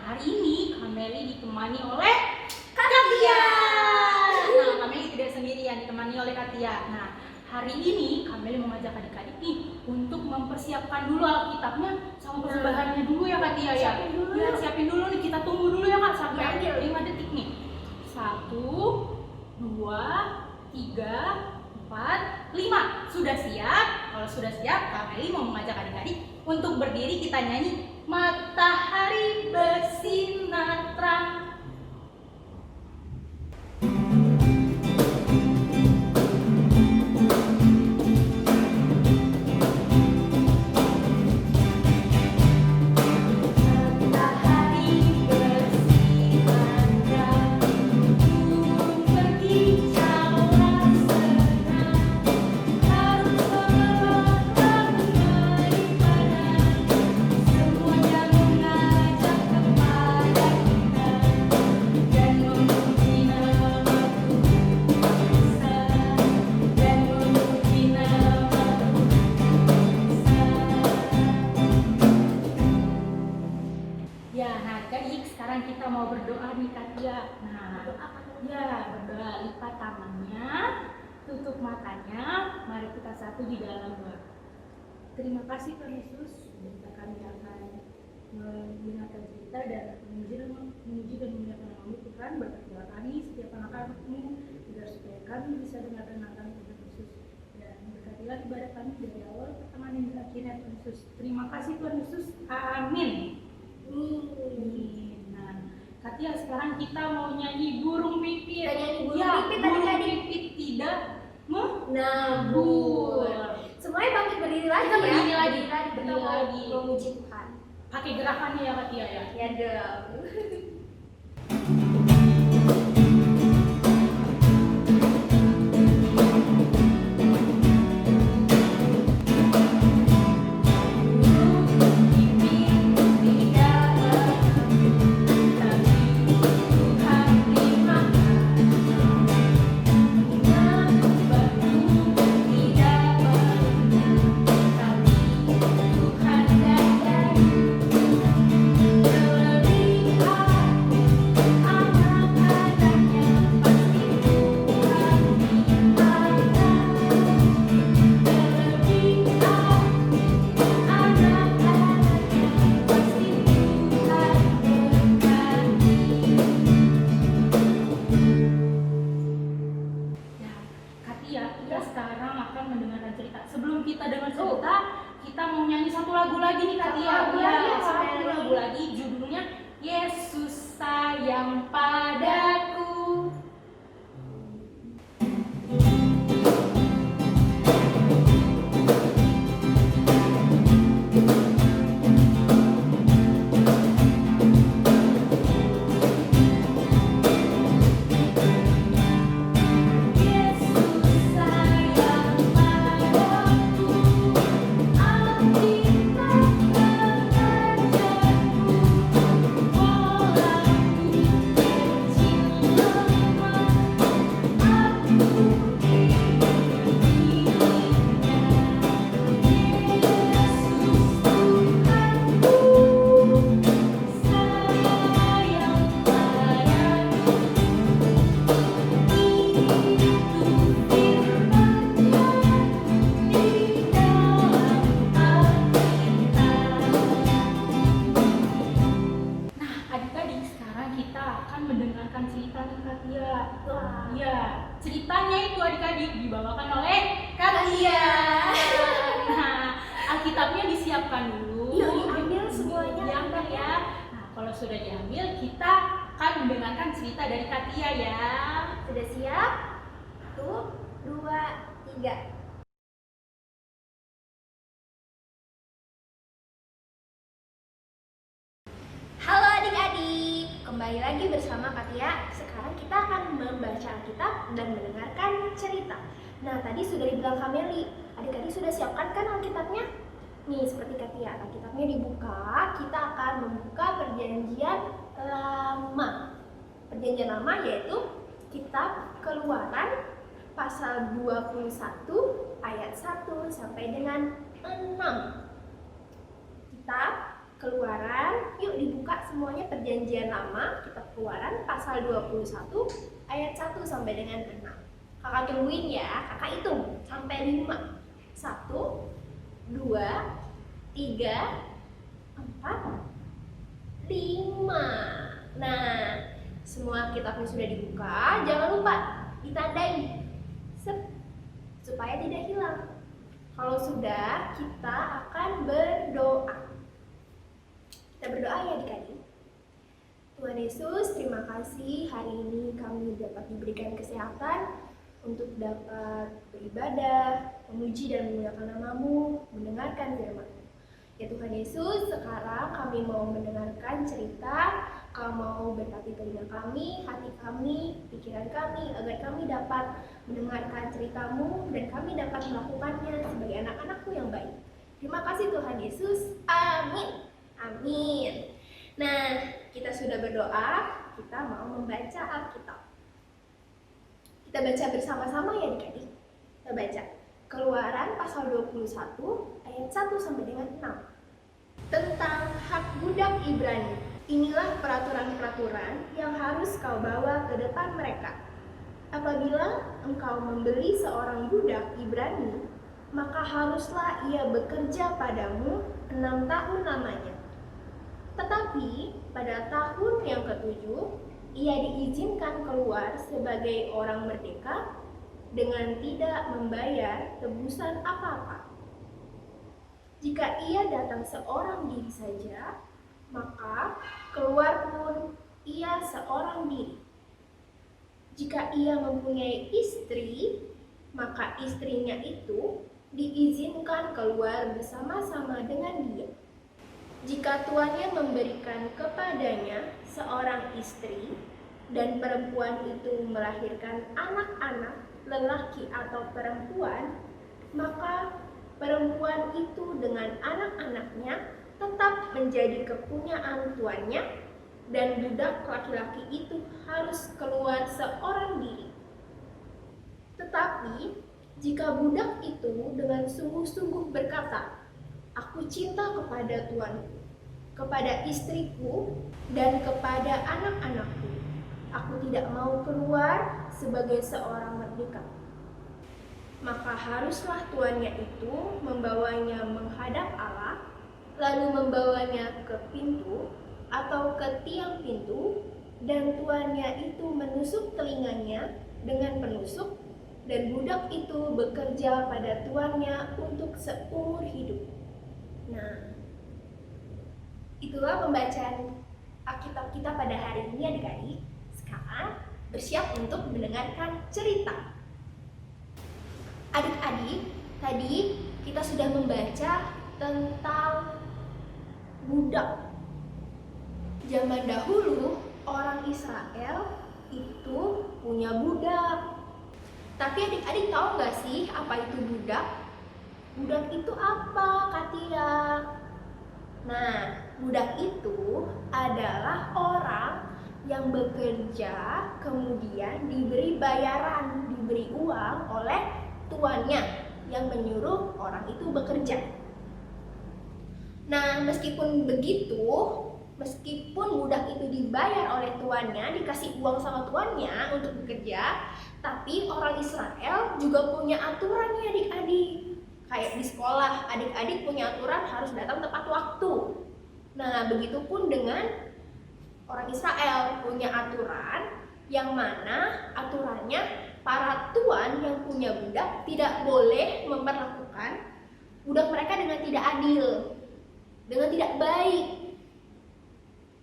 hari ini Kameli ditemani oleh Katia. Nah, Kameli tidak sendirian, ditemani oleh Katia. Nah, hari ini Kameli mengajak adik-adik nih untuk mempersiapkan dulu Alkitabnya sama bahannya dulu ya Katia ya. Siapin dulu nih, kita tunggu dulu ya Kak sampai 5 detik nih. 1, 2, 3, 4, 5. Sudah siap? Kalau sudah siap, Kameli mau mengajak adik-adik untuk berdiri, kita nyanyi Matahari Bersinar Terang. Sekarang kita mau berdoa nih Katia. Nah, berdoa, lipat tangannya, tutup matanya, mari kita satu di dalam doa. Terima kasih Tuhan Yesus, kami akan mendengarkan cerita dan memuji dan memuliakan nama-Mu Tuhan. Berkatilah kami setiap anak-anak-Mu agar supaya kami bisa dengar-dengarkan Tuhan Yesus, dan berkatilah ibadah kami dari awal pertengahan hingga akhirnya Tuhan Yesus. Terima kasih Tuhan Yesus, amin. Katia, sekarang kita mau nyanyi burung pipit. Burung pipit tidak menabur. Semuanya bangkit berdiri lagi. Kita berdiri lagi. Memuji Tuhan. Pakai gerakannya ya Katia ya. Ya dong. Kita sekarang akan mendengarkan cerita. Sebelum kita dengar cerita, kita mau nyanyi satu lagu lagi nih Katia. Satu lagu lagi, judulnya Yesus Sayang Padaku. Ceritanya itu adik-adik dibawakan oleh Katia. Nah, Alkitabnya disiapkan dulu. Diambil semuanya. Diambil ya. Nah, kalau sudah diambil, kita akan mendengarkan cerita dari Katia ya. Sudah siap? 1, 2, 3. Halo adik-adik, kembali lagi bersama Katia. Sekarang kita akan membaca Alkitab dan mendengarkan cerita. Nah, tadi sudah dibilang Kameli, adik-adik sudah siapkan kan Alkitabnya? Nih, seperti Katia, Alkitabnya dibuka. Kita akan membuka Perjanjian Lama. Perjanjian Lama yaitu Kitab Keluaran pasal 21 ayat 1 sampai dengan 6. Kitab Keluaran, yuk dibuka semuanya perjanjian lama, kitab Keluaran pasal 21 ayat 1 sampai dengan 6. Kakak tungguin ya, kakak hitung sampai 5. 1, 2, 3, 4, 5. Nah, semua kitabnya sudah dibuka, jangan lupa ditandai supaya tidak hilang. Kalau sudah, kita akan berdoa. Kita berdoa ya adik-adik. Tuhan Yesus, terima kasih hari ini kami dapat diberikan kesehatan untuk dapat beribadah, memuji dan memuliakan nama-Mu, mendengarkan firman-Mu. Ya Tuhan Yesus, sekarang kami mau mendengarkan cerita, Kau mau berkati telinga kami, hati kami, pikiran kami, agar kami dapat mendengarkan cerita-Mu dan kami dapat melakukannya sebagai anak-anak-Mu yang baik. Terima kasih Tuhan Yesus. Amin. Amin. Nah, kita sudah berdoa, kita mau membaca Alkitab. Kita baca bersama-sama ya adik-adik. Kita baca Keluaran pasal 21 ayat 1 sampai dengan 6. Tentang hak budak Ibrani. Inilah peraturan-peraturan yang harus kau bawa ke depan mereka. Apabila engkau membeli seorang budak Ibrani, maka haruslah ia bekerja padamu 6 tahun lamanya. Tetapi pada tahun yang ke-7, ia diizinkan keluar sebagai orang merdeka dengan tidak membayar tebusan apa-apa. Jika ia datang seorang diri saja, maka keluar pun ia seorang diri. Jika ia mempunyai istri, maka istrinya itu diizinkan keluar bersama-sama dengan dia. Jika tuannya memberikan kepadanya seorang istri dan perempuan itu melahirkan anak-anak lelaki atau perempuan, maka perempuan itu dengan anak-anaknya tetap menjadi kepunyaan tuannya dan budak laki-laki itu harus keluar seorang diri. Tetapi jika budak itu dengan sungguh-sungguh berkata, "Aku cinta kepada tuanku, kepada istriku, dan kepada anak-anakku. Aku tidak mau keluar sebagai seorang merdeka," maka haruslah tuannya itu membawanya menghadap Allah, lalu membawanya ke pintu atau ke tiang pintu, dan tuannya itu menusuk telinganya dengan penusuk, dan budak itu bekerja pada tuannya untuk seumur hidup. Nah, itulah pembacaan Alkitab kita pada hari ini adik-adik. Sekarang bersiap untuk mendengarkan cerita. Adik-adik, tadi kita sudah membaca tentang budak. Zaman dahulu orang Israel itu punya budak. Tapi adik-adik tahu nggak sih apa itu budak? Budak itu apa, Katia? Nah, budak itu adalah orang yang bekerja kemudian diberi bayaran, diberi uang oleh tuannya yang menyuruh orang itu bekerja. Nah, meskipun begitu, meskipun budak itu dibayar oleh tuannya, dikasih uang sama tuannya untuk bekerja, tapi orang Israel juga punya aturan nih adik-adik. Kayak di sekolah, adik-adik punya aturan harus datang tepat waktu. Nah, begitupun dengan orang Israel punya aturan yang mana aturannya para tuan yang punya budak tidak boleh memperlakukan budak mereka dengan tidak adil, dengan tidak baik.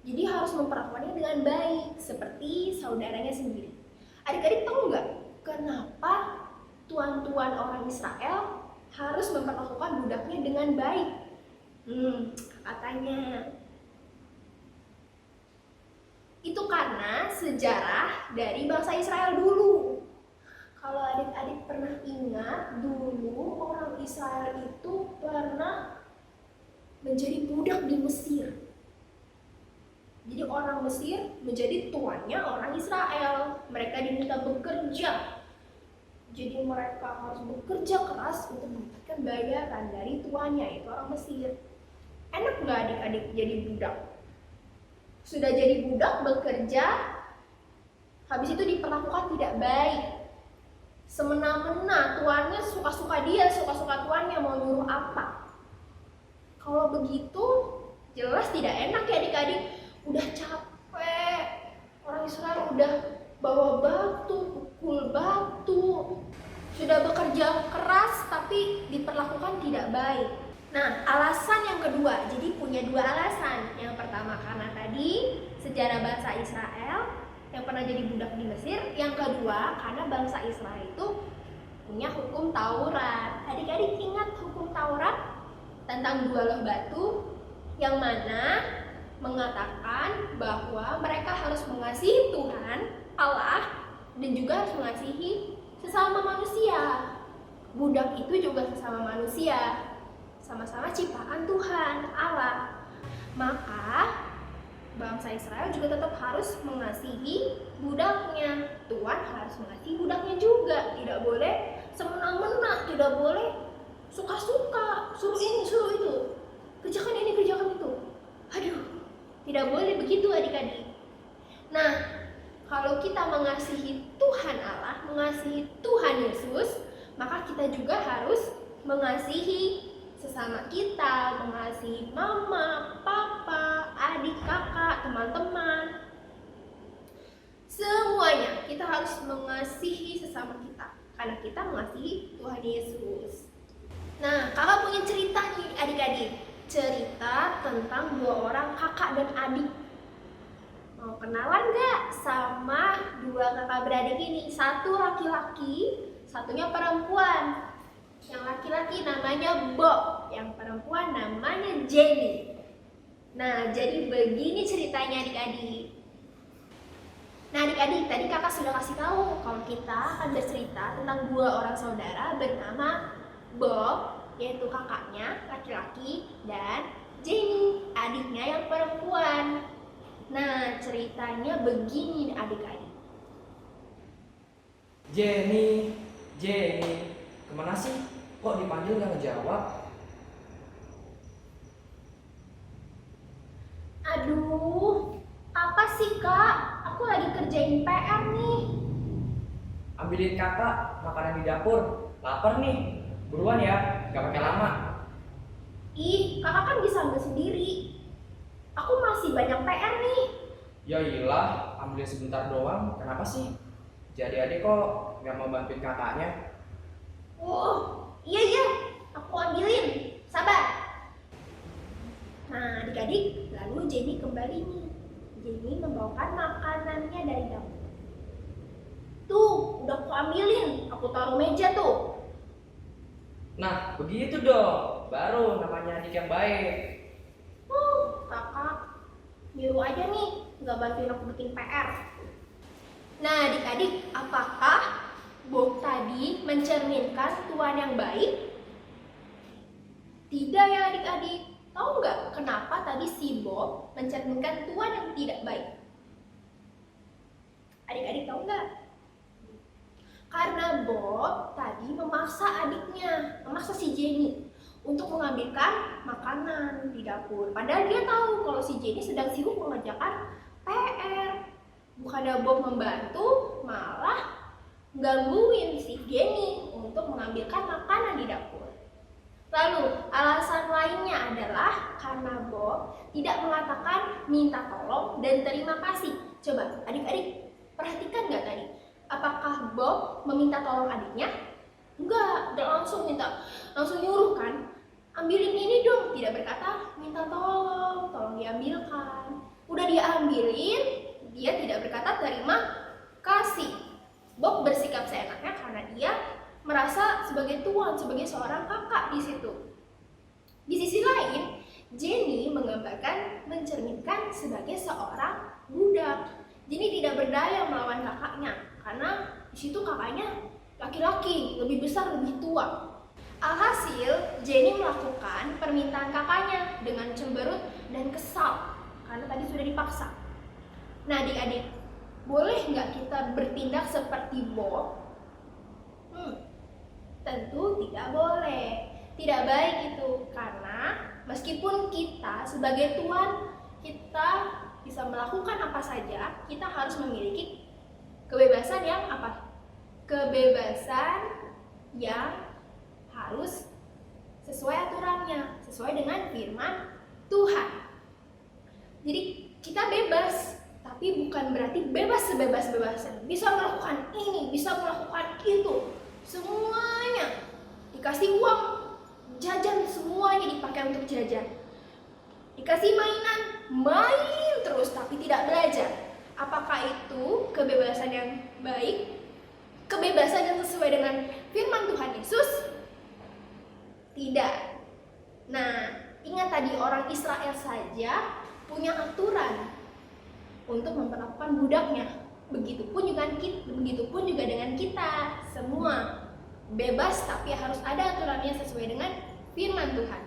Jadi harus memperlakukannya dengan baik, seperti saudaranya sendiri. Adik-adik tahu nggak kenapa tuan-tuan orang Israel harus memperlakukan budaknya dengan baik? Katanya itu karena sejarah dari bangsa Israel dulu. Kalau adik-adik pernah ingat, dulu orang Israel itu pernah menjadi budak di Mesir. Jadi orang Mesir menjadi tuannya orang Israel. Mereka diminta bekerja. Jadi mereka harus bekerja keras untuk mendapatkan bayaran dari tuannya, yaitu orang Mesir. Enak nggak adik-adik jadi budak? Sudah jadi budak bekerja, habis itu diperlakukan tidak baik. Semena-mena, tuannya suka-suka dia, suka-suka tuannya mau nyuruh apa. Kalau begitu, jelas tidak enak ya adik-adik. Udah capek, orang Israel udah bawa batu, pukul batu, sudah bekerja keras tapi diperlakukan tidak baik. Nah, alasan yang kedua, jadi punya dua alasan. Yang pertama karena tadi sejarah bangsa Israel yang pernah jadi budak di Mesir. Yang kedua karena bangsa Israel itu punya hukum Taurat. Adik-adik ingat hukum Taurat tentang dua loh batu yang mana mengatakan bahwa mereka harus mengasihi Tuhan Allah dan juga harus mengasihi sesama manusia. Budak itu juga sesama manusia, sama-sama ciptaan Tuhan Allah. Maka bangsa Israel juga tetap harus mengasihi budaknya. Tuhan harus mengasihi budaknya juga. Tidak boleh semena-mena, tidak boleh suka-suka, suruh ini, suruh itu, kerjakan ini, kerjakan itu. Aduh, tidak boleh begitu adik-adik. Nah, kalau kita mengasihi Tuhan Allah, mengasihi Tuhan Yesus, maka kita juga harus mengasihi sesama kita, mengasihi mama, papa, adik, kakak, teman-teman. Semuanya kita harus mengasihi sesama kita karena kita mengasihi Tuhan Yesus. Nah, kakak punya cerita nih adik-adik. Cerita tentang dua orang kakak dan adik. Mau kenalan gak sama dua kakak beradik ini? Satu laki-laki, satunya perempuan. Yang laki-laki namanya Bob, yang perempuan namanya Jenny. Nah, jadi begini ceritanya adik-adik. Nah adik-adik, tadi kakak sudah kasih tahu kalau kita akan bercerita tentang dua orang saudara bernama Bob, yaitu kakaknya laki-laki, dan Jenny, adiknya yang perempuan. Nah, ceritanya begini adik-adik. Jenny, kemana sih? Kok dipanggil gak ngejawab? Aduh, apa sih kak? Aku lagi kerjain PR nih. Ambilin kakak makanan di dapur. Lapar nih. Buruan ya, gak pakai lama. Ih, kakak kan bisa ambil sendiri. Aku masih banyak PR nih. Ya iyalah, ambilin sebentar doang. Kenapa sih? Jadi adik kok gak mau bantuin kakaknya? Iya, aku ambilin. Sabar. Nah, adik-adik, lalu Jenny kembali nih. Jenny membawakan makanannya dari dapur. Tuh, udah aku ambilin. Aku taruh meja tuh. Nah, begitu dong. Baru namanya adik yang baik. Kakak, nyuruh aja nih, nggak bantuin aku bikin PR. Nah, adik-adik, apakah Bob tadi mencerminkan tuan yang baik? Tidak ya adik-adik. Tahu nggak kenapa tadi si Bob mencerminkan tuan yang tidak baik? Adik-adik tahu nggak? Karena Bob tadi memaksa adiknya, memaksa si Jenny untuk mengambilkan makanan di dapur. Padahal dia tahu kalau si Jenny sedang sibuk mengerjakan PR. Bukannya Bob membantu, malah gangguin si Jenny untuk mengambilkan makanan di dapur. Lalu alasan lainnya adalah karena Bob tidak mengatakan minta tolong dan terima kasih. Coba adik-adik perhatikan nggak tadi? Apakah Bob meminta tolong adiknya? Enggak, dia langsung nyuruh kan? Ambilin ini dong, tidak berkata minta tolong diambilkan. Udah dia ambilin, dia tidak berkata terima kasih. Bob bersikap seenaknya karena dia merasa sebagai tuan, sebagai seorang kakak di situ. Di sisi lain, Jenny mencerminkan sebagai seorang budak. Jenny tidak berdaya melawan kakaknya karena di situ kakaknya laki-laki, lebih besar, lebih tua. Alhasil, Jenny melakukan permintaan kakaknya dengan cemberut dan kesal karena tadi sudah dipaksa. Nah adik-adik, boleh nggak kita bertindak seperti Bob? Tentu tidak boleh. Tidak baik itu karena meskipun kita sebagai Tuhan, kita bisa melakukan apa saja, kita harus memiliki kebebasan yang apa? Kebebasan yang harus sesuai aturannya, sesuai dengan firman Tuhan. Jadi kita bebas, tapi bukan berarti bebas sebebas-bebasnya. Bisa melakukan ini, bisa melakukan itu, semuanya dikasih uang, jajan semuanya dipakai untuk jajan. Dikasih mainan, main terus tapi tidak belajar. Apakah itu kebebasan yang baik? Kebebasan yang sesuai dengan firman Tuhan Yesus? Tidak. Nah, ingat tadi orang Israel saja punya aturan untuk memperlakukan budaknya. Begitupun juga dengan kita semua. Bebas tapi harus ada aturannya sesuai dengan firman Tuhan.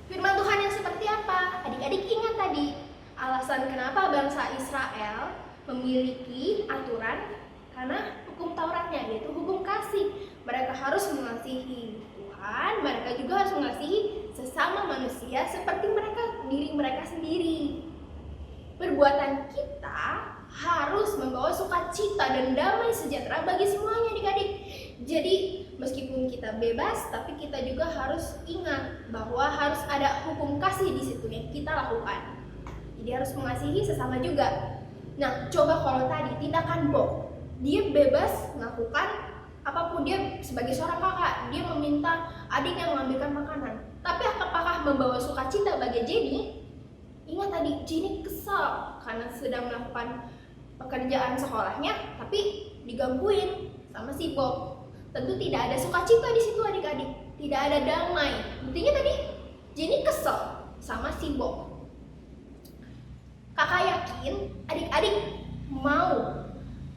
Firman Tuhan yang seperti apa? Adik-adik ingat tadi alasan kenapa bangsa Israel memiliki aturan, karena hukum Tauratnya, yaitu hukum kasih. Mereka harus mengasihi Tuhan, mereka juga harus mengasihi sesama manusia seperti diri mereka sendiri. Perbuatan kita harus membawa sukacita dan damai sejahtera bagi semuanya adik-adik. Jadi meskipun kita bebas, tapi kita juga harus ingat bahwa harus ada hukum kasih di situ yang kita lakukan. Jadi harus mengasihi sesama juga. Nah, coba kalau tadi tindakan Bob, dia bebas melakukan apapun, dia sebagai seorang kakak, dia meminta adiknya mengambilkan makanan. Tapi apakah membawa sukacita bagi Jenny? Ingat tadi, Jenny kesal karena sedang melakukan pekerjaan sekolahnya, tapi digangguin sama si Bob. Tentu tidak ada sukacita di situ adik-adik, tidak ada damai. Buktinya tadi Jenny kesel sama si Bob. Kakak yakin adik-adik mau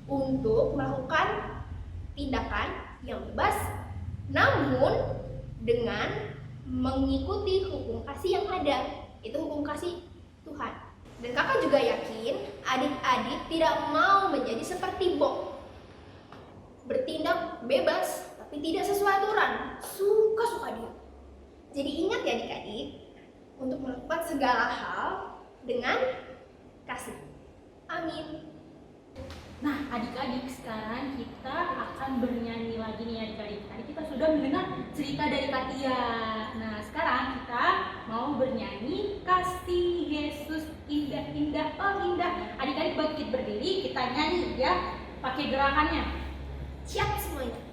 untuk melakukan tindakan yang bebas, namun dengan mengikuti hukum kasih yang ada, itu hukum kasih Tuhan. Dan kakak juga yakin adik-adik tidak mau menjadi seperti Bob, bertindak bebas tapi tidak sesuai aturan, suka-suka dia. Jadi ingat ya adik-adik, untuk melakukan segala hal dengan kasih. Amin. Nah, adik-adik, sekarang kita akan bernyanyi lagi nih adik-adik. Tadi kita sudah mendengar cerita dari Katia. Nah, sekarang kita mau bernyanyi Kasih Yesus indah-indah, oh indah. Adik-adik bangkit berdiri, kita nyanyi ya, pakai gerakannya. Siap semuanya.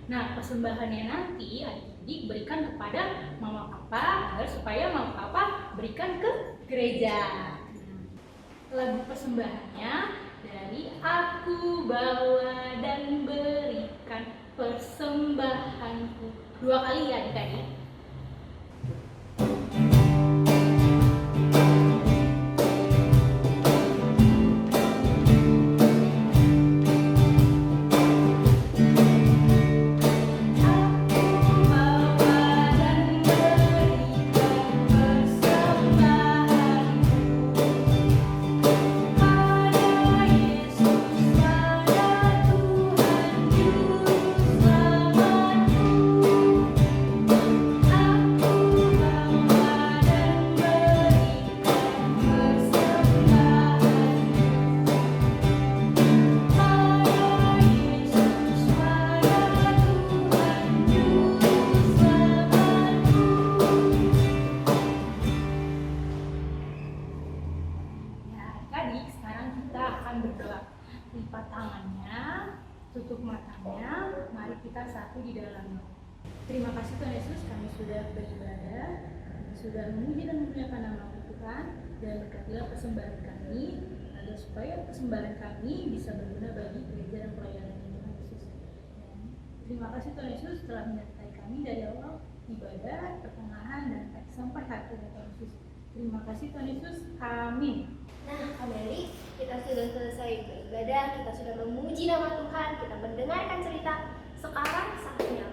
Nah, persembahannya nanti adik-adik berikan kepada mama papa agar supaya mama papa berikan ke gereja. Lagu persembahannya dari Aku Bawa dan Berikan Persembahanku. 2 kali ya adik-adik. Yesus, tutup matanya, mari kita satu di dalamnya. Terima kasih Tuhan Yesus, kami sudah beribadah, kami sudah memuji dan memuliakan nama Tuhan, dan berkatilah persembahan kami, agar supaya persembahan kami bisa berguna bagi gereja dan pelayanan Tuhan Yesus. Dan terima kasih Tuhan Yesus telah menyertai kami dari awal ibadah, pertengahan, dan sampai akhir Tuhan Yesus. Terima kasih Tuhan Yesus, amin. Nah, Kak Meli, kita sudah selesai beribadah, kita sudah memuji nama Tuhan, kita mendengarkan cerita. Sekarang saatnya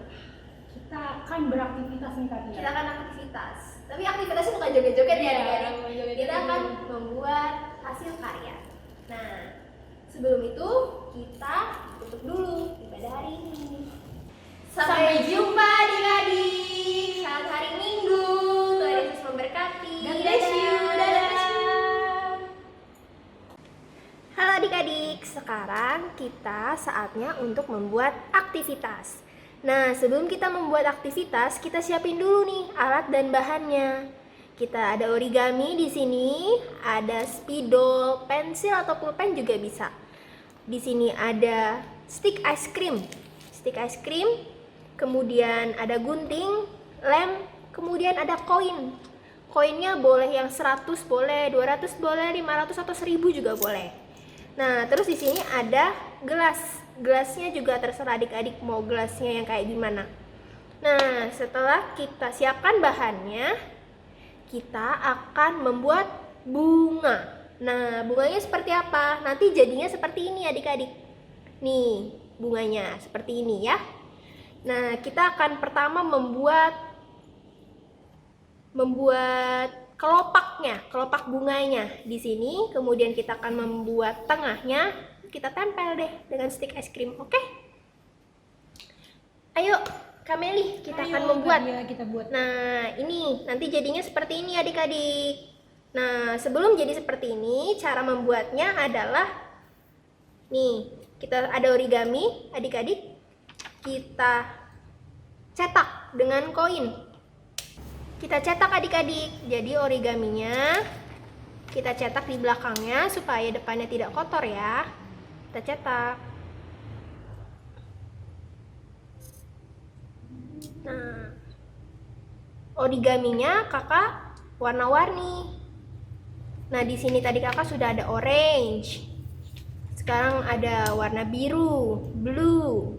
Kita akan beraktivitas nih Kak Tia. kita akan aktivitas. Tapi aktivitasnya bukan joget-joget ya, Iya, adik-adik. bukan joget-joget. Kita akan membuat hasil karya. Nah, sebelum itu kita tutup dulu ibadah hari ini. Sampai jumpa adik-adik. Selamat hari Minggu. Tuhan Yesus memberkati. God bless you. Dadah. Halo adik-adik, sekarang kita saatnya untuk membuat aktivitas. Nah, sebelum kita membuat aktivitas, kita siapin dulu nih alat dan bahannya. Kita ada origami di sini, ada spidol, pensil atau pulpen juga bisa. Di sini ada stick ice cream. Stick ice cream, kemudian ada gunting, lem, kemudian ada koin. Koinnya boleh yang 100 boleh, 200 boleh, 500 atau 1000 juga boleh. Nah, terus di sini ada gelas. Gelasnya juga terserah adik-adik mau gelasnya yang kayak gimana. Nah, setelah kita siapkan bahannya, kita akan membuat bunga. Nah, bunganya seperti apa? Nanti jadinya seperti ini adik-adik. Nih, bunganya seperti ini ya. Nah, kita akan pertama membuat kelopaknya, kelopak bunganya di sini. Kemudian kita akan membuat tengahnya. Kita tempel deh dengan stick es krim, oke? Ayo, Kak Meli, kita akan membuat. Kak Tia, kita buat. Nah, ini nanti jadinya seperti ini adik-adik. Nah, sebelum jadi seperti ini, cara membuatnya adalah nih, kita ada origami, adik-adik. Kita cetak dengan koin. Kita cetak adik-adik. Jadi origaminya kita cetak di belakangnya supaya depannya tidak kotor ya. Kita cetak. Nah, origaminya kakak warna-warni. Nah, di sini tadi kakak sudah ada orange. Sekarang ada warna biru, blue.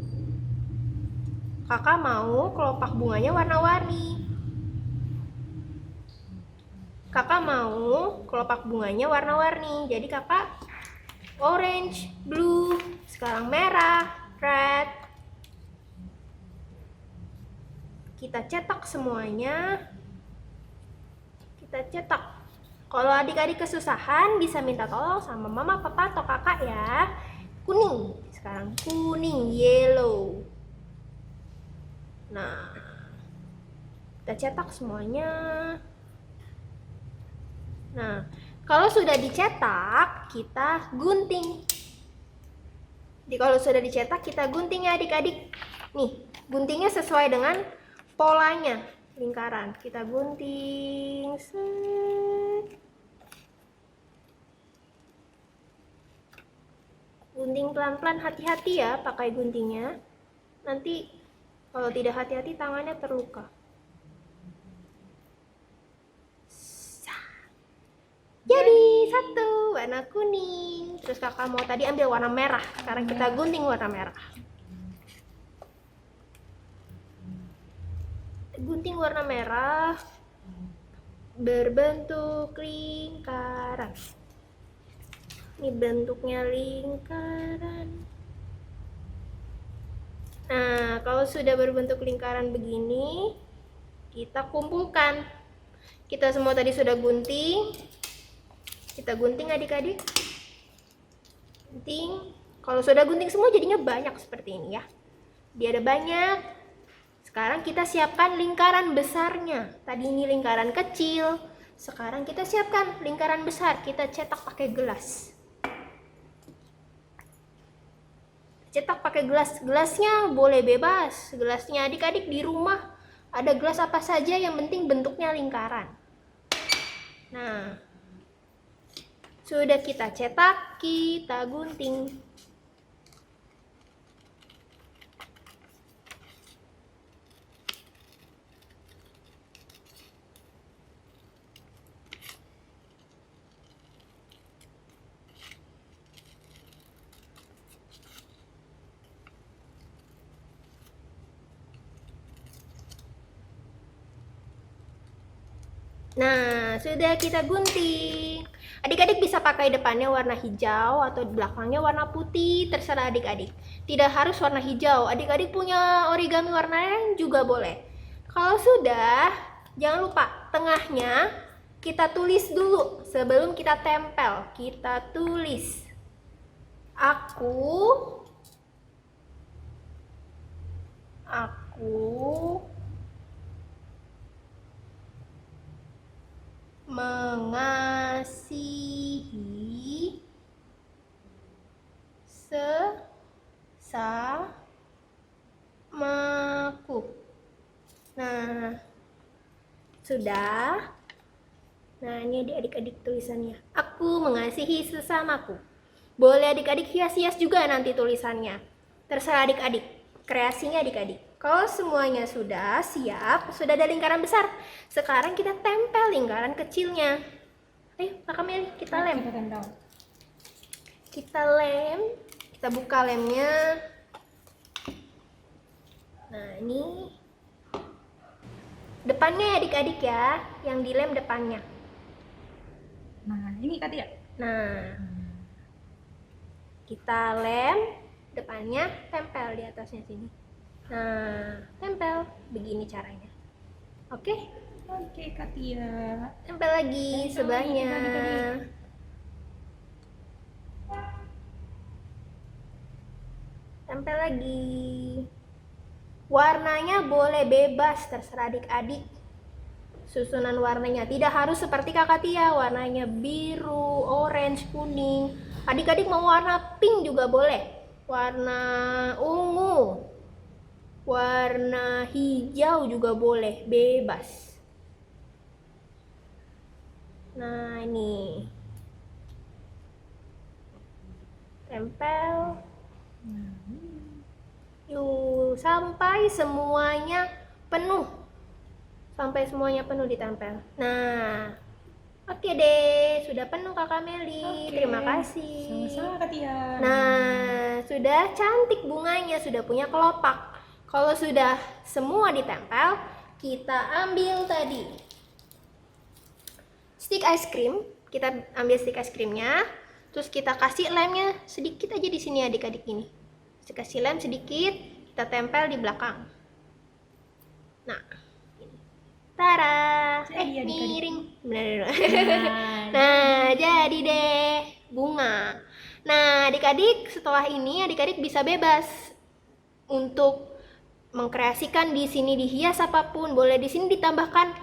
Kakak mau kelopak bunganya warna-warni. Kakak mau kelopak bunganya warna-warni. Jadi kakak orange, blue, sekarang merah, red. Kita cetak semuanya. Kita cetak. Kalau adik-adik kesusahan bisa minta tolong sama mama, papa, atau kakak ya. Kuning. Sekarang kuning, yellow. Nah, kita cetak semuanya. Nah, kalau sudah dicetak, kita gunting. Jadi kalau sudah dicetak, kita gunting ya adik-adik. Nih, guntingnya sesuai dengan polanya, lingkaran. Kita gunting. Set. Gunting pelan-pelan, hati-hati ya pakai guntingnya. Nanti kalau tidak hati-hati tangannya terluka. Jadi satu warna kuning. Terus kakak mau tadi ambil warna merah. Sekarang kita gunting warna merah. Gunting warna merah berbentuk lingkaran. Ini bentuknya lingkaran. Nah, kalau sudah berbentuk lingkaran begini, kita kumpulkan. Kita semua tadi sudah gunting. Kita gunting adik-adik. Gunting. Kalau sudah gunting semua jadinya banyak seperti ini ya. Dia ada banyak. Sekarang kita siapkan lingkaran besarnya. Tadi ini lingkaran kecil. Sekarang kita siapkan lingkaran besar. Kita cetak pakai gelas. Cetak pakai gelas. Gelasnya boleh bebas. Gelasnya adik-adik di rumah ada gelas apa saja, yang penting bentuknya lingkaran. Nah, sudah kita cetak, kita gunting. Nah, sudah kita gunting. Adik-adik bisa pakai depannya warna hijau atau belakangnya warna putih, terserah adik-adik. Tidak harus warna hijau. Adik-adik punya origami warna lain juga boleh. Kalau sudah, jangan lupa tengahnya kita tulis dulu sebelum kita tempel. Kita tulis. Aku mengasihi sesamaku. Nah, sudah. Nah, ini adik-adik tulisannya. Aku mengasihi sesamaku. Boleh adik-adik hias-hias juga nanti tulisannya. Terserah adik-adik. Kreasinya adik-adik. Kalau semuanya sudah siap, sudah ada lingkaran besar. Sekarang kita tempel lingkaran kecilnya. Ayo, Kakak Meli, kita lem. Kita tempel. Kita lem. Kita buka lemnya. Nah, ini depannya ya adik-adik ya, yang dilem depannya. Nah, ini Katia. Nah, kita lem depannya, tempel di atasnya sini. Nah, tempel begini caranya. Oke, Oke, Katia. tempel lagi Tempel sebelahnya. lagi, adik-adik. Tempel lagi. Warnanya boleh bebas, terserah adik-adik. Susunan warnanya tidak harus seperti Kakak Tia, warnanya biru, orange, kuning. Adik-adik mau warna pink juga boleh. Warna ungu, warna hijau juga boleh, bebas. Nah, ini tempel. Yuk, sampai semuanya penuh. Sampai semuanya penuh ditempel. Nah, oke deh, sudah penuh Kakak Meli. Oke. Terima kasih. Sama-sama Katia. Nah, sudah cantik bunganya, sudah punya kelopak. Kalau sudah semua ditempel, kita ambil tadi stick ice cream. Kita ambil stick ice creamnya, terus kita kasih lemnya sedikit aja di sini adik-adik ini. Kita kasih lem sedikit, kita tempel di belakang. Nah, ini. Tara, Jadi adik-adik. miring. Benar. Nah, Nah, jadi deh bunga. Nah, adik-adik setelah ini adik-adik bisa bebas untuk mengkreasikan di sini dihias apapun, boleh di sini ditambahkan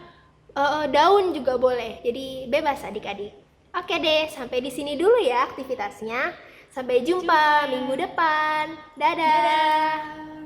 daun juga boleh. Jadi bebas adik-adik. Oke deh, sampai di sini dulu ya aktivitasnya. Sampai jumpa minggu depan. Dadah. dadah.